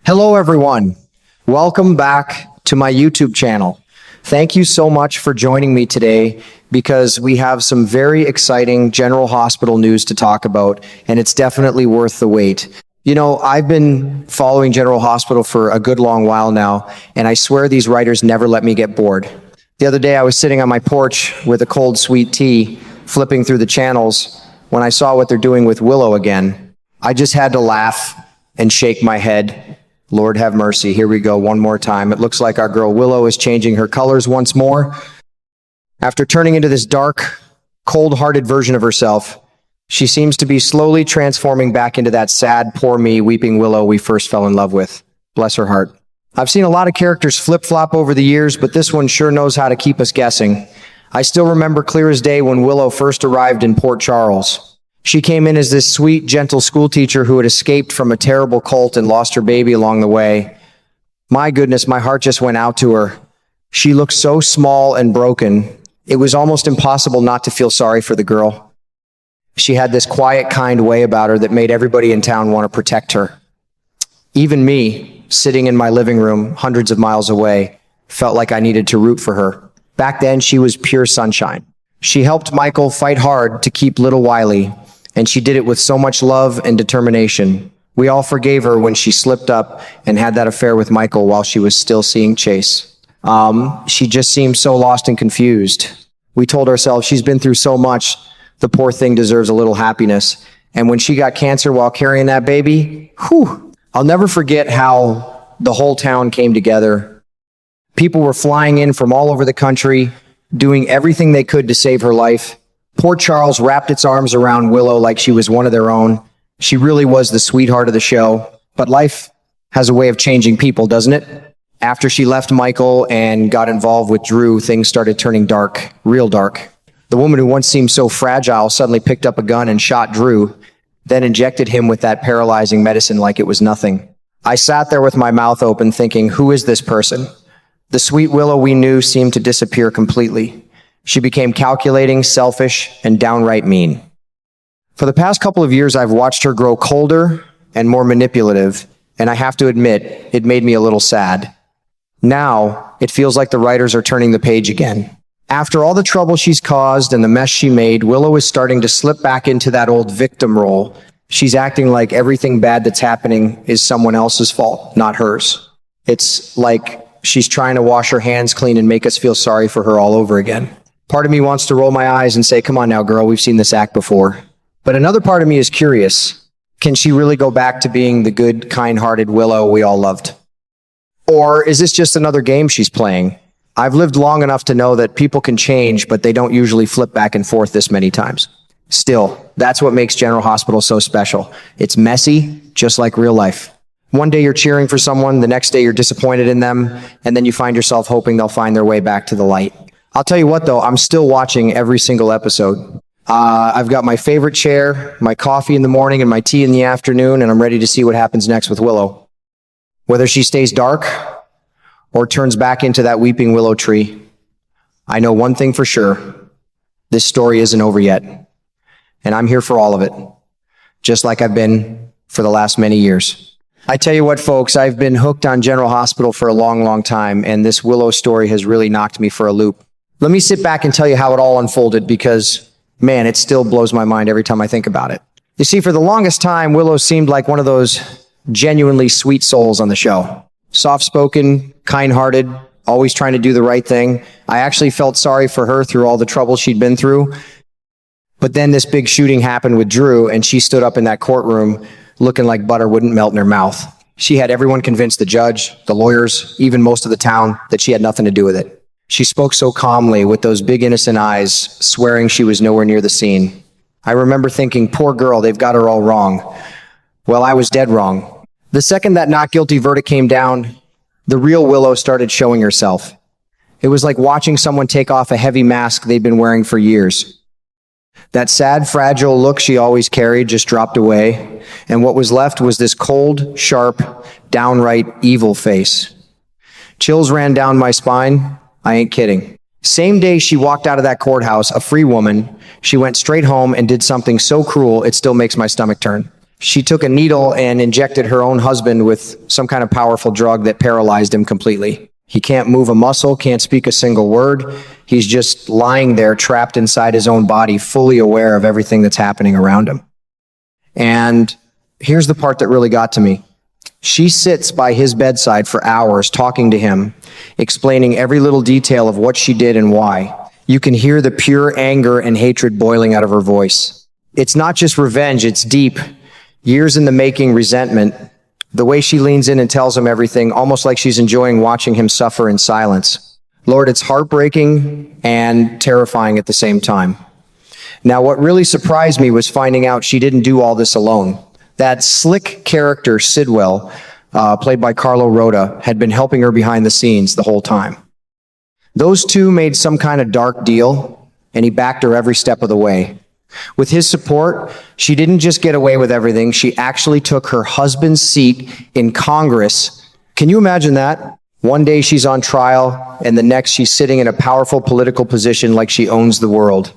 Hello, everyone. Welcome back to my YouTube channel. Thank you so much for joining me today because we have some very exciting General Hospital news to talk about, and it's definitely worth the wait. You know, I've been following General Hospital for a good long while now, and I swear these writers never let me get bored. The other day, I was sitting on my porch with a cold sweet tea, flipping through the channels, when I saw what they're doing with Willow again. I just had to laugh and shake my head. Lord have mercy. Here we go one more time. It looks like our girl Willow is changing her colors once more. After turning into this dark, cold-hearted version of herself, she seems to be slowly transforming back into that sad, poor me, weeping Willow we first fell in love with. Bless her heart. I've seen a lot of characters flip-flop over the years, but this one sure knows how to keep us guessing. I still remember clear as day when Willow first arrived in Port Charles. She came in as this sweet, gentle schoolteacher who had escaped from a terrible cult and lost her baby along the way. My goodness, my heart just went out to her. She looked so small and broken. It was almost impossible not to feel sorry for the girl. She had this quiet, kind way about her that made everybody in town want to protect her. Even me, sitting in my living room, hundreds of miles away, felt like I needed to root for her. Back then, she was pure sunshine. She helped Michael fight hard to keep little Wiley, and she did it with so much love and determination. We all forgave her when she slipped up and had that affair with Michael while she was still seeing Chase. She just seemed so lost and confused. We told ourselves she's been through so much, the poor thing deserves a little happiness. And when she got cancer while carrying that baby, whew, I'll never forget how the whole town came together. People were flying in from all over the country, doing everything they could to save her life. Port Charles wrapped its arms around Willow like she was one of their own. She really was the sweetheart of the show. But life has a way of changing people, doesn't it? After she left Michael and got involved with Drew, things started turning dark, real dark. The woman who once seemed so fragile suddenly picked up a gun and shot Drew, then injected him with that paralyzing medicine like it was nothing. I sat there with my mouth open thinking, who is this person? The sweet Willow we knew seemed to disappear completely. She became calculating, selfish, and downright mean. For the past couple of years, I've watched her grow colder and more manipulative, and I have to admit, it made me a little sad. Now, it feels like the writers are turning the page again. After all the trouble she's caused and the mess she made, Willow is starting to slip back into that old victim role. She's acting like everything bad that's happening is someone else's fault, not hers. It's like she's trying to wash her hands clean and make us feel sorry for her all over again. Part of me wants to roll my eyes and say, come on now, girl, we've seen this act before. But another part of me is curious. Can she really go back to being the good, kind-hearted Willow we all loved? Or is this just another game she's playing? I've lived long enough to know that people can change, but they don't usually flip back and forth this many times. Still, that's what makes General Hospital so special. It's messy, just like real life. One day you're cheering for someone, the next day you're disappointed in them, and then you find yourself hoping they'll find their way back to the light. I'll tell you what, though, I'm still watching every single episode. I've got my favorite chair, my coffee in the morning, and my tea in the afternoon, and I'm ready to see what happens next with Willow. Whether she stays dark or turns back into that weeping willow tree, I know one thing for sure. This story isn't over yet, and I'm here for all of it, just like I've been for the last many years. I tell you what, folks, I've been hooked on General Hospital for a long, long time, and this Willow story has really knocked me for a loop. Let me sit back and tell you how it all unfolded because, man, it still blows my mind every time I think about it. You see, for the longest time, Willow seemed like one of those genuinely sweet souls on the show. Soft-spoken, kind-hearted, always trying to do the right thing. I actually felt sorry for her through all the trouble she'd been through. But then this big shooting happened with Drew, and she stood up in that courtroom looking like butter wouldn't melt in her mouth. She had everyone convinced, the judge, the lawyers, even most of the town, that she had nothing to do with it. She spoke so calmly with those big innocent eyes, swearing she was nowhere near the scene. I remember thinking, poor girl, they've got her all wrong. Well, I was dead wrong. The second that not guilty verdict came down, the real Willow started showing herself. It was like watching someone take off a heavy mask they'd been wearing for years. That sad, fragile look she always carried just dropped away, and what was left was this cold, sharp, downright evil face. Chills ran down my spine. I ain't kidding. Same day she walked out of that courthouse, a free woman, she went straight home and did something so cruel it still makes my stomach turn. She took a needle and injected her own husband with some kind of powerful drug that paralyzed him completely. He can't move a muscle, can't speak a single word. He's just lying there trapped inside his own body, fully aware of everything that's happening around him. And here's the part that really got to me. She sits by his bedside for hours talking to him, explaining every little detail of what she did and why. You can hear the pure anger and hatred boiling out of her voice. It's not just revenge, it's deep, years in the making resentment. The way she leans in and tells him everything, almost like she's enjoying watching him suffer in silence. Lord, it's heartbreaking and terrifying at the same time. Now, what really surprised me was finding out she didn't do all this alone. That slick character, Sidwell, played by Carlo Rota, had been helping her behind the scenes the whole time. Those two made some kind of dark deal, and he backed her every step of the way. With his support, she didn't just get away with everything, she actually took her husband's seat in Congress. Can you imagine that? One day she's on trial, and the next she's sitting in a powerful political position like she owns the world.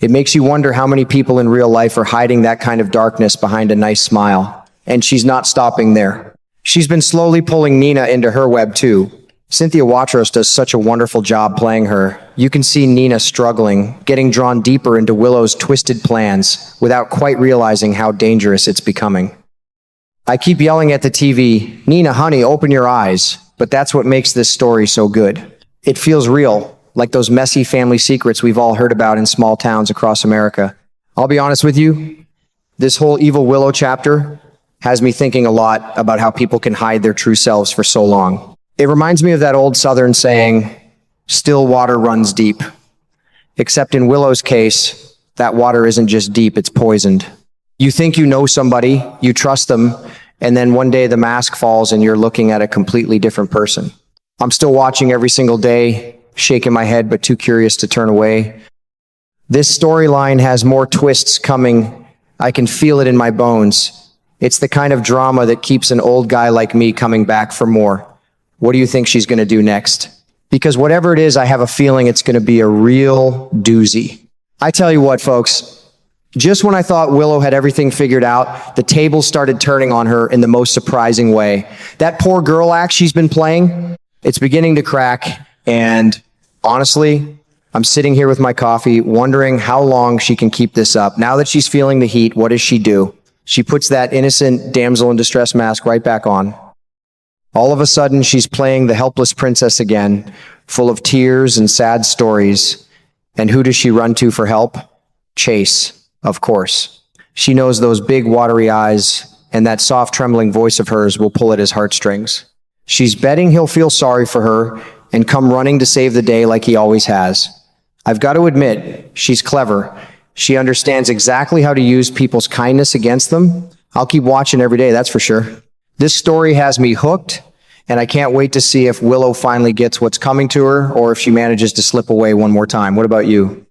It makes you wonder how many people in real life are hiding that kind of darkness behind a nice smile. And she's not stopping there. She's been slowly pulling Nina into her web too. Cynthia Watros does such a wonderful job playing her. You can see Nina struggling, getting drawn deeper into Willow's twisted plans without quite realizing how dangerous it's becoming. I keep yelling at the TV, "Nina, honey, open your eyes." But that's what makes this story so good. It feels real, like those messy family secrets we've all heard about in small towns across America. I'll be honest with you, this whole Evil Willow chapter has me thinking a lot about how people can hide their true selves for so long. It reminds me of that old Southern saying, "Still water runs deep." Except in Willow's case, that water isn't just deep, it's poisoned. You think you know somebody, you trust them, and then one day the mask falls and you're looking at a completely different person. I'm still watching every single day, shaking my head but too curious to turn away. This storyline has more twists coming. I can feel it in my bones. It's the kind of drama that keeps an old guy like me coming back for more. What do you think she's going to do next? Because whatever it is, I have a feeling it's going to be a real doozy. I tell you what, folks, just when I thought Willow had everything figured out, the tables started turning on her in the most surprising way. That poor girl act she's been playing, it's beginning to crack, and honestly, I'm sitting here with my coffee, wondering how long she can keep this up. Now that she's feeling the heat, what does she do? She puts that innocent damsel in distress mask right back on. All of a sudden, she's playing the helpless princess again, full of tears and sad stories. And who does she run to for help? Chase, of course. She knows those big watery eyes and that soft trembling voice of hers will pull at his heartstrings. She's betting he'll feel sorry for her and come running to save the day like he always has. I've got to admit, she's clever. She understands exactly how to use people's kindness against them. I'll keep watching every day, that's for sure. This story has me hooked, and I can't wait to see if Willow finally gets what's coming to her or if she manages to slip away one more time. What about you?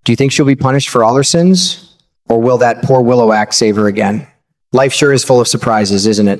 Do you think she'll be punished for all her sins? Or will that poor Willow act save her again? Life sure is full of surprises, isn't it?